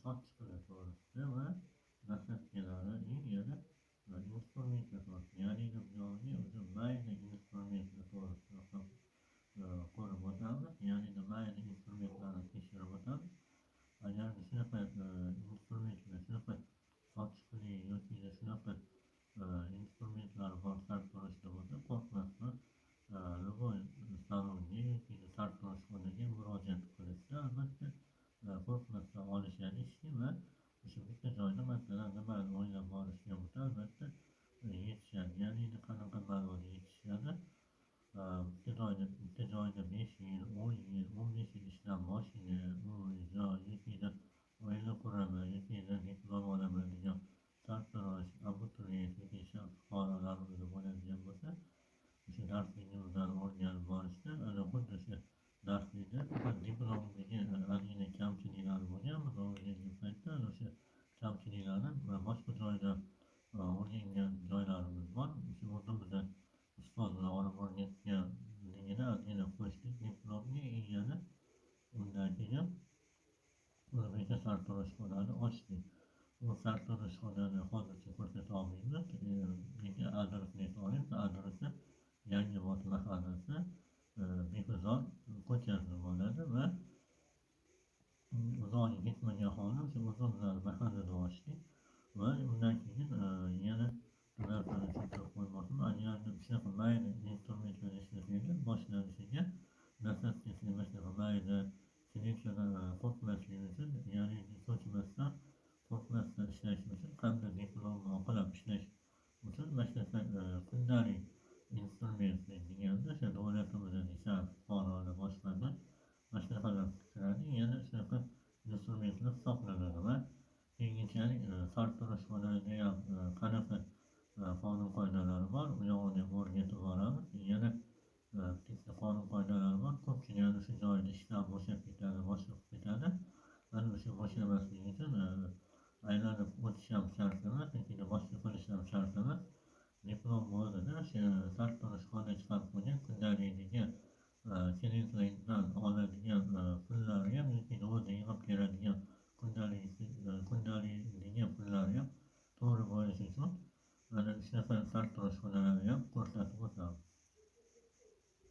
sochiqlar to'g'risida va nasabchalari yana instrumentlar to'g'risida, ya'ni joriy o'zi mayli instrumentlar to'g'risida ham ko'rib o'tamiz. Ya'ni mayli instrumentlarni tekshirib o'tamiz. Agar shunaqa instrumentlar, shunaqa sochiqli yoki shunaqa instrumentlar bor sartaroshda bo'lsa, qo'rqmasdan любой salonga yoki sartaroshxonaga murojaat qilishsa, albatta qo'rqmasdan olishadi ishga va o'sha bitta joyda masalan nimani o'ylab borishgan bo'lsa, albatta yetishadi. Ya'ni qanaqa malga yetishadi? Bitta joyda 5 yil, 10 yil, 15 yil ishlab moshina, uy, joy yoki oila quraman yoki diplom olaman degan sartarosh, abituriyent yoki fuqarolar bo'ladigan bo'lsa, o'sha darsligimizdan o'rganib borishda ana xuddi o'sha darslikda diplomdagi ozgina kamchiliklari bo'lgan, biz o'rgangan paytda o'sha kamchiliklarni boshqa joyda o'rgangan joylarimiz bor. O'sha o'zimizda ustozlar olib o'rgatganligini ozgina qo'shdik diplomga egani. Undan keyin o'zbekcha sartaroshxonani ochdik. Bu sartaroshxonani hozircha ko'rsata olmaymiz. Lekin adresini aytib, adresi Yangiobod mahallasi Behzod ko'chasi bo'ladi va uzoqga ketmagan holda o'sha o'zimizlar mahallada ochdik va undan keyin yana narsani tushuntirib qo'ymoqchiman. Agar shunaqa mayli instrumentlar ishlasangiz boshlanishiga dastlabkisiga shunaqa mayli seleksiyadan qo'rqmaslik uchun, ya'ni so'chmasdan qo'rqmasdan ishlash uchun qanday diplomni oqlab ishlash uchun kundalik instrument deganda o'sha davlatimizdan ishlar fuqarolar boshqalar mashraqalar kiradi. Yana shunaqa instrumentlar hisoblanadi va keyinchalik sartaroshxonada ham qanaqa qonun qoidalari bor, u yog'ini ham